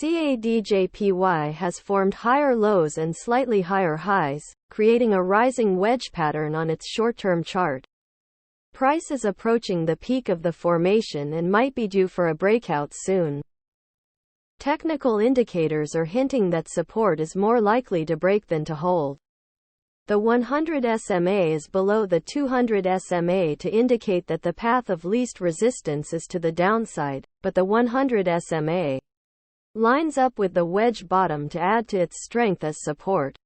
CADJPY has formed higher lows and slightly higher highs, creating a rising wedge pattern on its short-term chart. Price is approaching the peak of the formation and might be due for a breakout soon. Technical indicators are hinting that support is more likely to break than to hold. The 100 SMA is below the 200 SMA to indicate that the path of least resistance is to the downside, but the 100 SMA lines up with the wedge bottom to add to its strength as support.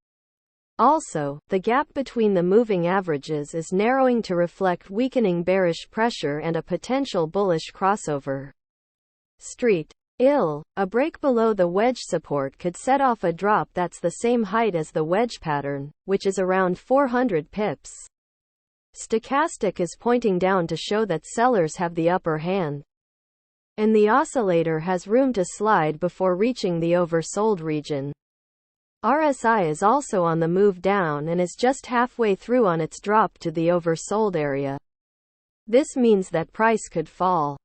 Also, the gap between the moving averages is narrowing to reflect weakening bearish pressure and a potential bullish crossover. A break below the wedge support could set off a drop that's the same height as the wedge pattern, which is around 400 pips. Stochastic is pointing down to show that sellers have the upper hand, and the oscillator has room to slide before reaching the oversold region. RSI is also on the move down and is just halfway through on its drop to the oversold area. This means that price could fall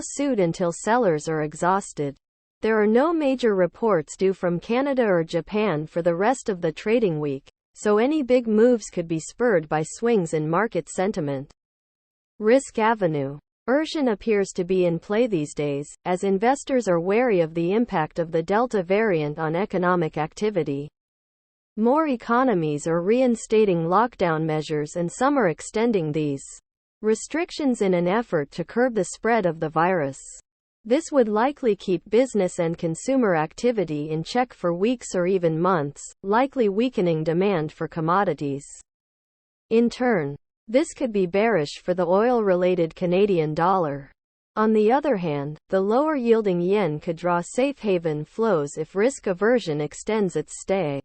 soon until sellers are exhausted. There are no major reports due from Canada or Japan for the rest of the trading week, so any big moves could be spurred by swings in market sentiment. Risk avenue. Ursion appears to be in play these days, as investors are wary of the impact of the Delta variant on economic activity. More economies are reinstating lockdown measures and some are extending these restrictions in an effort to curb the spread of the virus. This would likely keep business and consumer activity in check for weeks or even months, likely weakening demand for commodities. In turn, this could be bearish for the oil-related Canadian dollar. On the other hand, the lower-yielding yen could draw safe haven flows if risk aversion extends its stay.